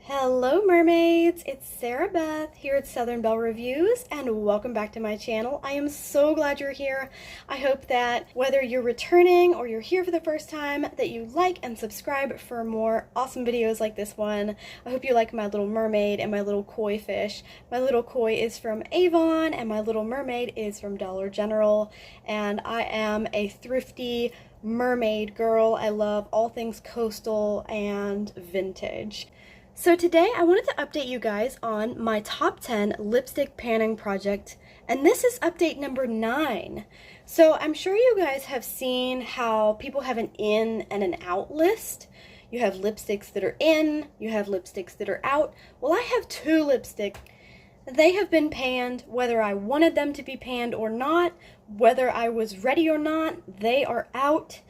Hello mermaids, it's Sara Beth here at Southern Belle Reviews and welcome back to my channel. I am so glad you're here. I hope that whether you're returning or you're here for the first time that you like and subscribe for more awesome videos like this one. I hope you like my little mermaid and my little koi fish. My little koi is from Avon and my little mermaid is from Dollar General, and I am a thrifty mermaid girl. I love all things coastal and vintage. So today I wanted to update you guys on my top 10 lipstick panning project, and this is update number 9. So I'm sure you guys have seen how people have an in and an out list. You have lipsticks that are in, you have lipsticks that are out. Well, I have 2 lipsticks. They have been panned whether I wanted them to be panned or not, whether I was ready or not, they are out.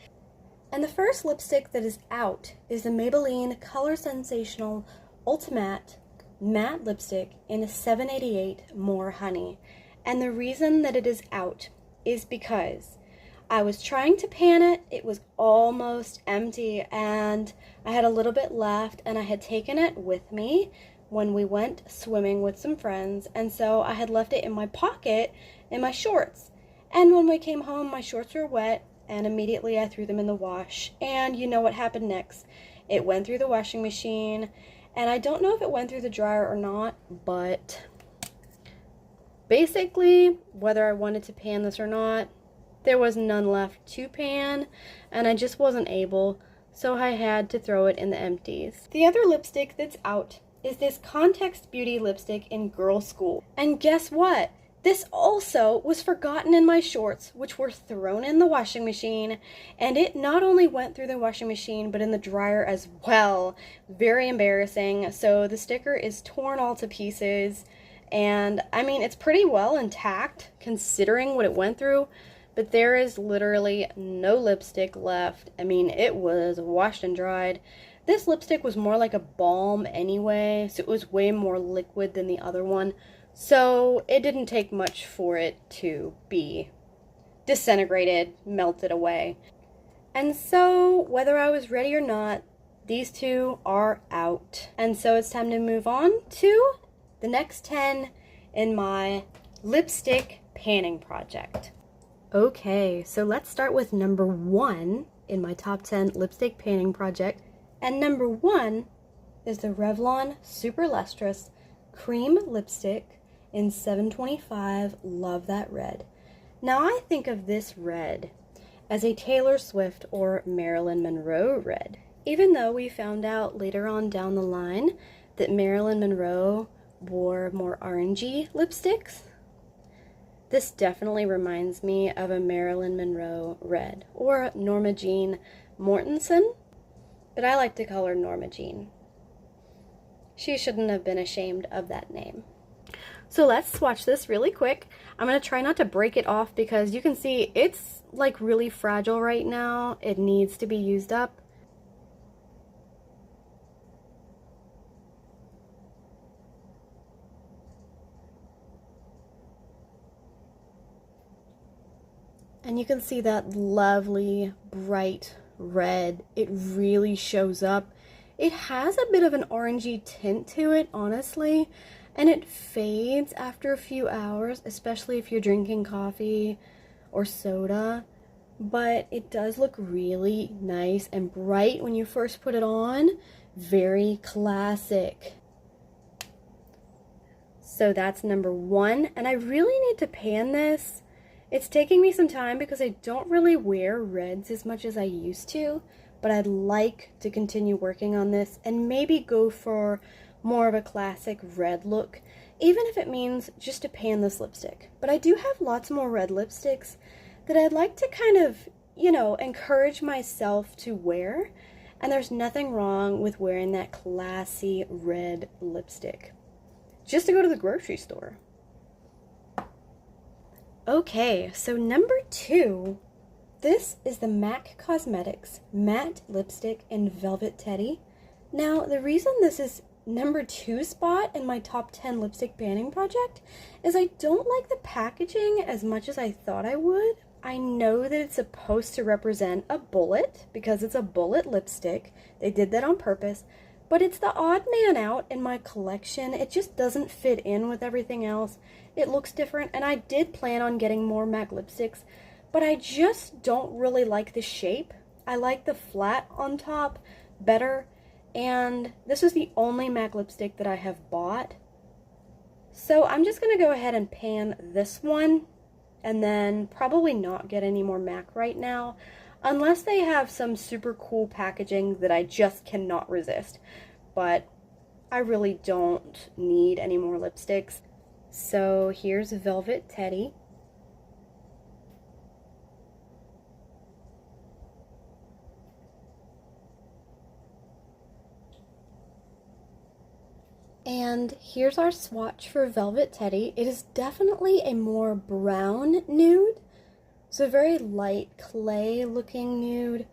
And the first lipstick that is out is the Maybelline Color Sensational Ultimate Matte Lipstick in a 788 More Honey. And the reason that it is out is because I was trying to pan it, it was almost empty, and I had a little bit left, and I had taken it with me when we went swimming with some friends, and so I had left it in my pocket in my shorts. And when we came home, my shorts were wet, and immediately I threw them in the wash. And you know what happened next. It went through the washing machine, and I don't know if it went through the dryer or not, but basically, whether I wanted to pan this or not, there was none left to pan, and I just wasn't able, so I had to throw it in the empties. The other lipstick that's out is this Context Beauty lipstick in Girl School. And guess what? This also was forgotten in my shorts, which were thrown in the washing machine, and it not only went through the washing machine, but in the dryer as well. Very embarrassing. So the sticker is torn all to pieces, and I mean, it's pretty well intact considering what it went through, but there is literally no lipstick left. I mean, it was washed and dried. This lipstick was more like a balm anyway, so it was way more liquid than the other one. So it didn't take much for it to be disintegrated, melted away. And so whether I was ready or not, these 2 are out. And so it's time to move on to the next 10 in my lipstick panning project. Okay, so let's start with number 1 in my top 10 lipstick panning project. And number 1 is the Revlon Super Lustrous Cream Lipstick in 725 Love That Red. Now I think of this red as a Taylor Swift or Marilyn Monroe red, even though we found out later on down the line that Marilyn Monroe wore more orangey lipsticks. This definitely reminds me of a Marilyn Monroe red, or Norma Jean Mortensen, but I like to call her Norma Jean. She shouldn't have been ashamed of that name. So let's swatch this really quick. I'm going to try not to break it off because you can see it's like really fragile right now. It needs to be used up. And you can see that lovely bright red. It really shows up. It has a bit of an orangey tint to it, honestly, and it fades after a few hours, especially if you're drinking coffee or soda, but it does look really nice and bright when you first put it on. Very classic. So that's number 1, and I really need to pan this. It's taking me some time because I don't really wear reds as much as I used to, but I'd like to continue working on this and maybe go for more of a classic red look, even if it means just to pan this lipstick. But I do have lots more red lipsticks that I'd like to kind of, you know, encourage myself to wear, and there's nothing wrong with wearing that classy red lipstick just to go to the grocery store. Okay, so number 2, this is the MAC Cosmetics Matte Lipstick in Velvet Teddy. Now, the reason this is number 2 spot in my top 10 lipstick panning project is I don't like the packaging as much as I thought I would. I know that it's supposed to represent a bullet because it's a bullet lipstick. They did that on purpose, but it's the odd man out in my collection. It just doesn't fit in with everything else. It looks different, and I did plan on getting more MAC lipsticks, but I just don't really like the shape. I like the flat on top better, and this is the only MAC lipstick that I have bought. So I'm just going to go ahead and pan this one, and then probably not get any more MAC right now, unless they have some super cool packaging that I just cannot resist. But I really don't need any more lipsticks. So here's Velvet Teddy. And here's our swatch for Velvet Teddy. It is definitely a more brown nude. So very light clay looking nude.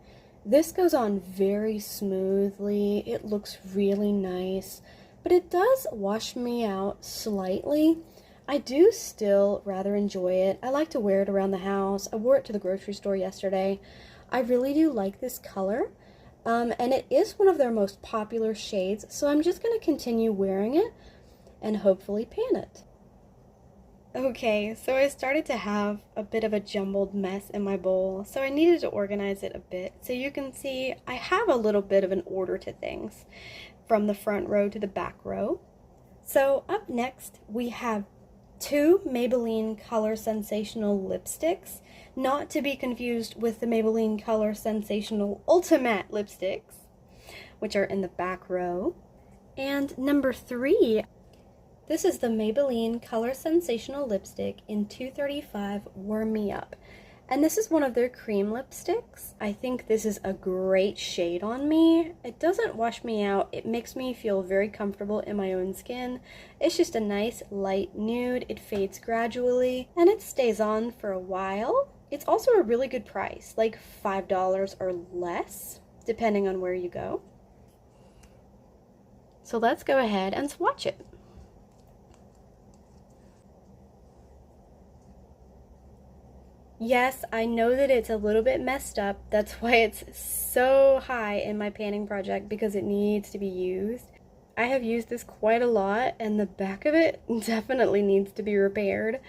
This goes on very smoothly. It looks really nice, but it does wash me out slightly. I do still rather enjoy it. I like to wear it around the house. I wore it to the grocery store yesterday. I really do like this color. And it is one of their most popular shades, so I'm just going to continue wearing it and hopefully pan it. Okay, so I started to have a bit of a jumbled mess in my bowl, so I needed to organize it a bit. So you can see I have a little bit of an order to things from the front row to the back row. So up next we have two Maybelline Color Sensational lipsticks, not to be confused with the Maybelline Color Sensational Ultimate lipsticks, which are in the back row. And number 3, this is the Maybelline Color Sensational lipstick in 235 Warm Me Up. And this is one of their cream lipsticks. I think this is a great shade on me. It doesn't wash me out. It makes me feel very comfortable in my own skin. It's just a nice light nude. It fades gradually and it stays on for a while. It's also a really good price, like $5 or less, depending on where you go. So let's go ahead and swatch it. Yes, I know that it's a little bit messed up. That's why it's so high in my panning project, because it needs to be used. I have used this quite a lot, and the back of it definitely needs to be repaired.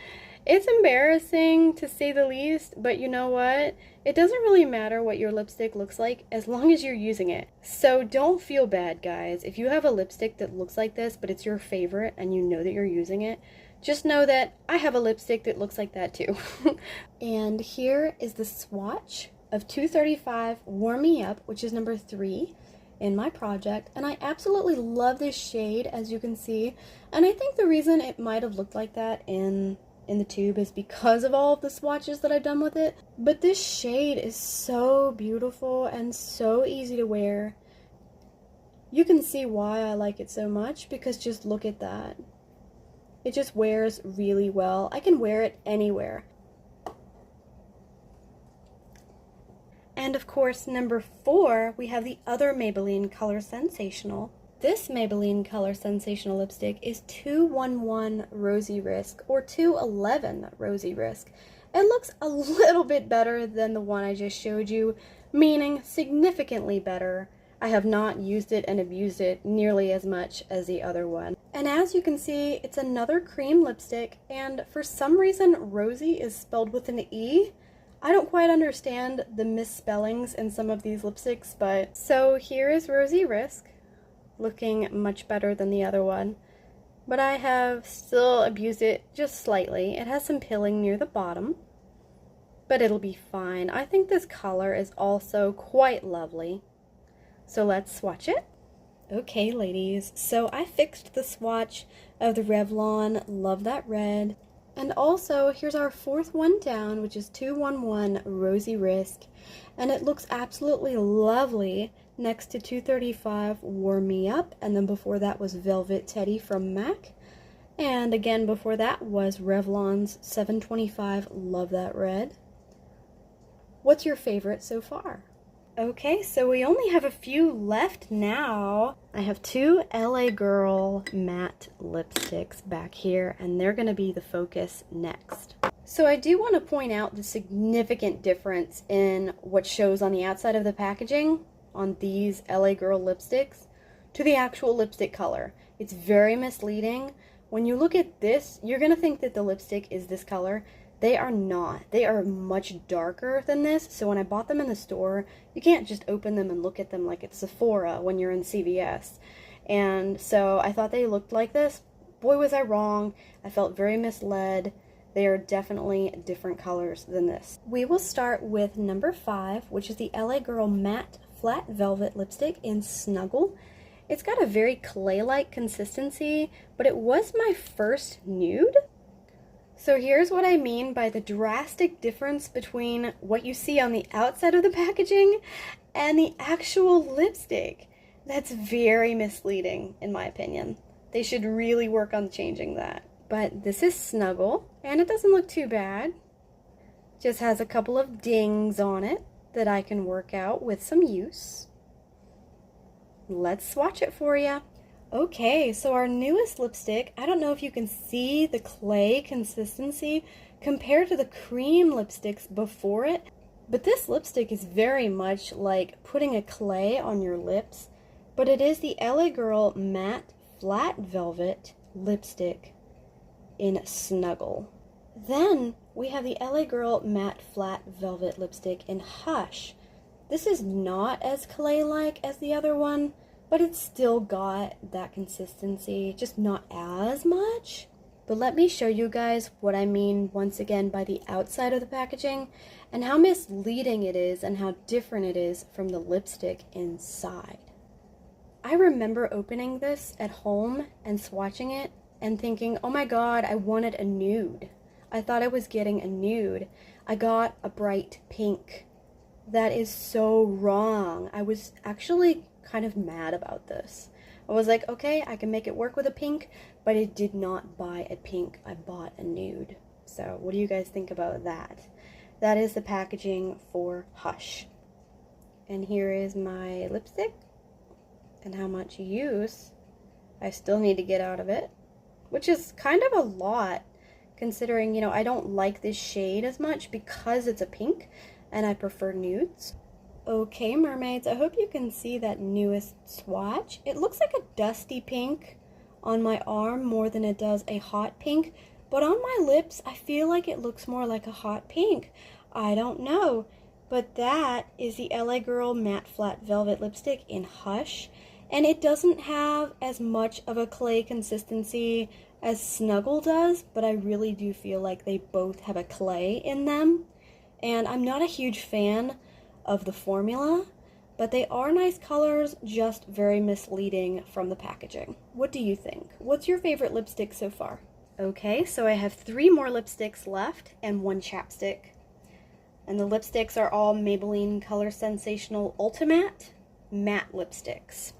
It's embarrassing to say the least, but you know what? It doesn't really matter what your lipstick looks like as long as you're using it. So don't feel bad, guys. If you have a lipstick that looks like this, but it's your favorite and you know that you're using it, just know that I have a lipstick that looks like that too. And here is the swatch of 235 Warm Me Up, which is number 3 in my project. And I absolutely love this shade, as you can see. And I think the reason it might have looked like that in the tube is because of all of the swatches that I've done with it. But this shade is so beautiful and so easy to wear. You can see why I like it so much, because just look at that. It just wears really well. I can wear it anywhere. And of course, number 4, we have the other Maybelline Color Sensational. This Maybelline Color Sensational lipstick is 211 Rosy Risk, or 211 Rosy Risk. It looks a little bit better than the one I just showed you, meaning significantly better. I have not used it and abused it nearly as much as the other one. And as you can see, it's another cream lipstick, and for some reason Rosy is spelled with an E. I don't quite understand the misspellings in some of these lipsticks, but so here is Rosy Risk, looking much better than the other one. But I have still abused it just slightly. It has some pilling near the bottom, but it'll be fine. I think this color is also quite lovely. So let's swatch it. Okay, ladies, so I fixed the swatch of the Revlon Love That Red. And also, here's our 4th one down, which is 211 Rosy Risk. And it looks absolutely lovely next to 235 Warm Me Up. And then before that was Velvet Teddy from MAC. And again, before that was Revlon's 725 Love That Red. What's your favorite so far? Okay, so we only have a few left now. I have 2 LA Girl matte lipsticks back here, and they're going to be the focus next. So I do want to point out the significant difference in what shows on the outside of the packaging on these LA Girl lipsticks to the actual lipstick color. It's very misleading. When you look at this, you're going to think that the lipstick is this color. They are not. They are much darker than this. So when I bought them in the store, you can't just open them and look at them like it's Sephora when you're in CVS. And so I thought they looked like this. Boy, was I wrong. I felt very misled. They are definitely different colors than this. We will start with number 5, which is the LA Girl Matte Flat Velvet Lipstick in Snuggle. It's got a very clay-like consistency, but it was my first nude. So here's what I mean by the drastic difference between what you see on the outside of the packaging and the actual lipstick. That's very misleading, in my opinion. They should really work on changing that. But this is Snuggle, and it doesn't look too bad. Just has a couple of dings on it that I can work out with some use. Let's swatch it for you. Okay, so our newest lipstick, I don't know if you can see the clay consistency compared to the cream lipsticks before it, but this lipstick is very much like putting a clay on your lips, but it is the LA Girl Matte Flat Velvet Lipstick in Snuggle. Then we have the LA Girl Matte Flat Velvet Lipstick in Hush. This is not as clay-like as the other one, but it's still got that consistency, just not as much. But let me show you guys what I mean once again by the outside of the packaging and how misleading it is and how different it is from the lipstick inside. I remember opening this at home and swatching it and thinking, oh my god, I wanted a nude. I thought I was getting a nude. I got a bright pink. That is so wrong. I was actually kind of mad about this. I was like, okay, I can make it work with a pink, but I did not buy a pink. I bought a nude. So what do you guys think about that? That is the packaging for Hush. And here is my lipstick and how much use I still need to get out of it, which is kind of a lot considering, you know, I don't like this shade as much because it's a pink and I prefer nudes. Okay, mermaids, I hope you can see that newest swatch. It looks like a dusty pink on my arm more than it does a hot pink, but on my lips, I feel like it looks more like a hot pink. I don't know, but that is the LA Girl Matte Flat Velvet Lipstick in Hush, and it doesn't have as much of a clay consistency as Snuggle does, but I really do feel like they both have a clay in them, and I'm not a huge fan of the formula, but they are nice colors, just very misleading from the packaging. What do you think? What's your favorite lipstick so far? Okay, so I have 3 more lipsticks left and 1 chapstick. And the lipsticks are all Maybelline Color Sensational Ultimate matte lipsticks.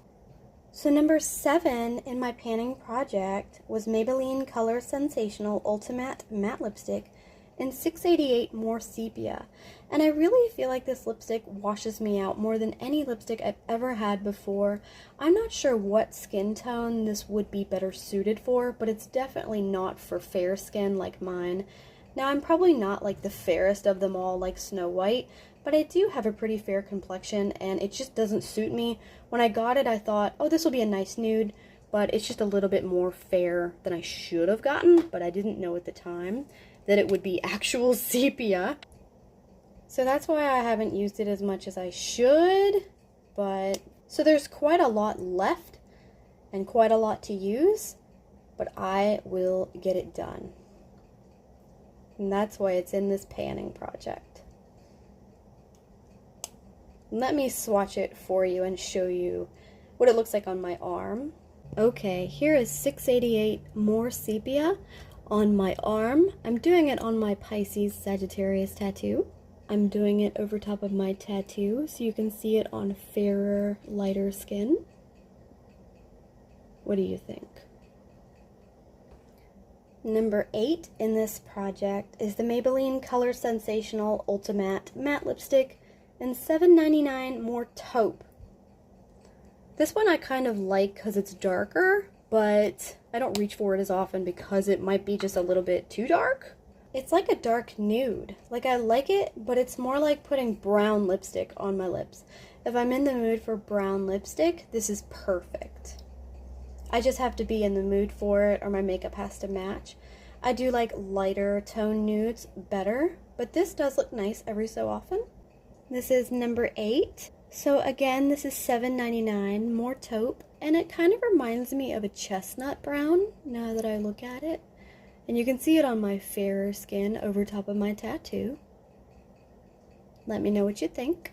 So number 7 in my panning project was Maybelline Color Sensational Ultimate matte lipstick in 688 More Sepia, and I really feel like this lipstick washes me out more than any lipstick I've ever had before. I'm not sure what skin tone this would be better suited for, but it's definitely not for fair skin like mine. Now, I'm probably not like the fairest of them all like Snow White, but I do have a pretty fair complexion and it just doesn't suit me. When I got it, I thought, oh, this will be a nice nude, but it's just a little bit more fair than I should have gotten, but I didn't know at the time that it would be actual sepia. So that's why I haven't used it as much as I should, but so there's quite a lot left and quite a lot to use, but I will get it done. And that's why it's in this panning project. Let me swatch it for you and show you what it looks like on my arm. Okay, here is 688 More Sepia on my arm. I'm doing it on my Pisces Sagittarius tattoo. I'm doing it over top of my tattoo so you can see it on fairer, lighter skin. What do you think? Number 8 in this project is the Maybelline Color Sensational Ultimate Matte Lipstick in 799 More Taupe. This one I kind of like because it's darker, but I don't reach for it as often because it might be just a little bit too dark. It's like a dark nude. Like, I like it, but it's more like putting brown lipstick on my lips. If I'm in the mood for brown lipstick, this is perfect. I just have to be in the mood for it, or my makeup has to match. I do like lighter tone nudes better, but this does look nice every so often. This is number 8. So again, this is $7.99, more taupe, and it kind of reminds me of a chestnut brown now that I look at it. And you can see it on my fairer skin over top of my tattoo. Let me know what you think.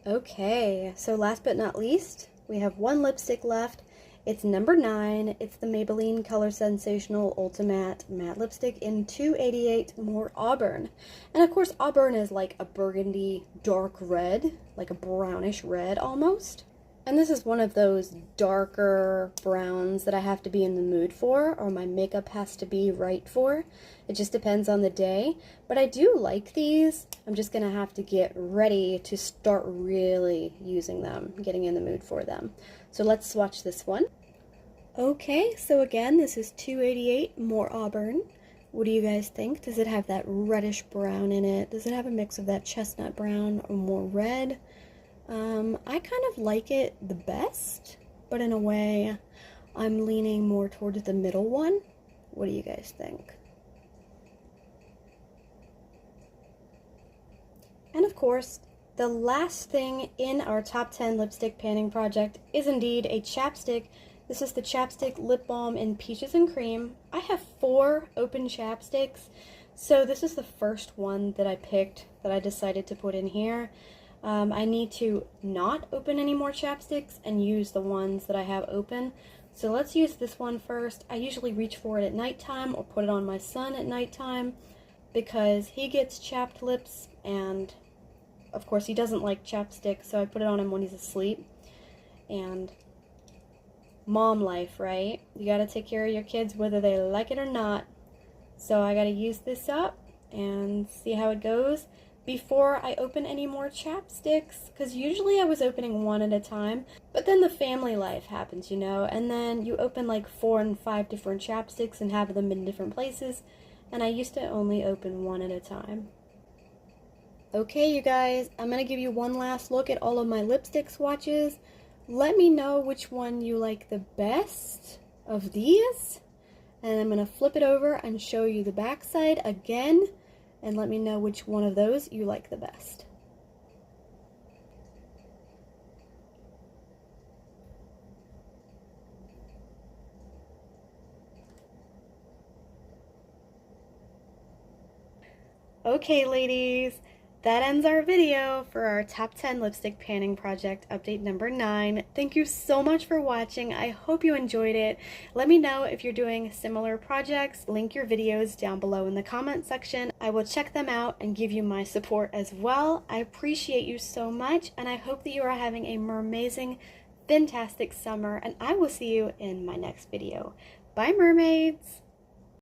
Okay, so last but not least, we have one lipstick left. It's number 9. It's the Maybelline Color Sensational Ultimate Matte Lipstick in 288 More Auburn. And of course, auburn is like a burgundy dark red, like a brownish red almost. And this is one of those darker browns that I have to be in the mood for, or my makeup has to be right for. It just depends on the day. But I do like these. I'm just going to have to get ready to start really using them, getting in the mood for them. So let's swatch this one. Okay, so again, this is 288 More Auburn. What do you guys think? Does it have that reddish brown in it? Does it have a mix of that chestnut brown or more red? I kind of like it the best, but in a way, I'm leaning more towards the middle one. What do you guys think? And of course, the last thing in our top 10 lipstick panning project is indeed a chapstick. This is the chapstick lip balm in Peaches and Cream. I have 4 open chapsticks, so this is the first one that I picked that I decided to put in here. I need to not open any more chapsticks and use the ones that I have open. So let's use this one first. I usually reach for it at nighttime or put it on my son at nighttime because he gets chapped lips, and of course he doesn't like chapstick, so I put it on him when he's asleep. And mom life, right? You gotta take care of your kids whether they like it or not. So I gotta use this up and see how it goes before I open any more chapsticks, because usually I was opening one at a time, but then the family life happens, you know, and then you open like 4 and 5 different chapsticks and have them in different places, and I used to only open one at a time. Okay, you guys, I'm going to give you one last look at all of my lipstick swatches. Let me know which one you like the best of these, and I'm going to flip it over and show you the back side again, and let me know which one of those you like the best. Okay, ladies, that ends our video for our top 10 lipstick panning project update number 9. Thank you so much for watching. I hope you enjoyed it. Let me know if you're doing similar projects. Link your videos down below in the comment section. I will check them out and give you my support as well. I appreciate you so much, and I hope that you are having a amazing, fantastic summer, and I will see you in my next video. Bye, mermaids!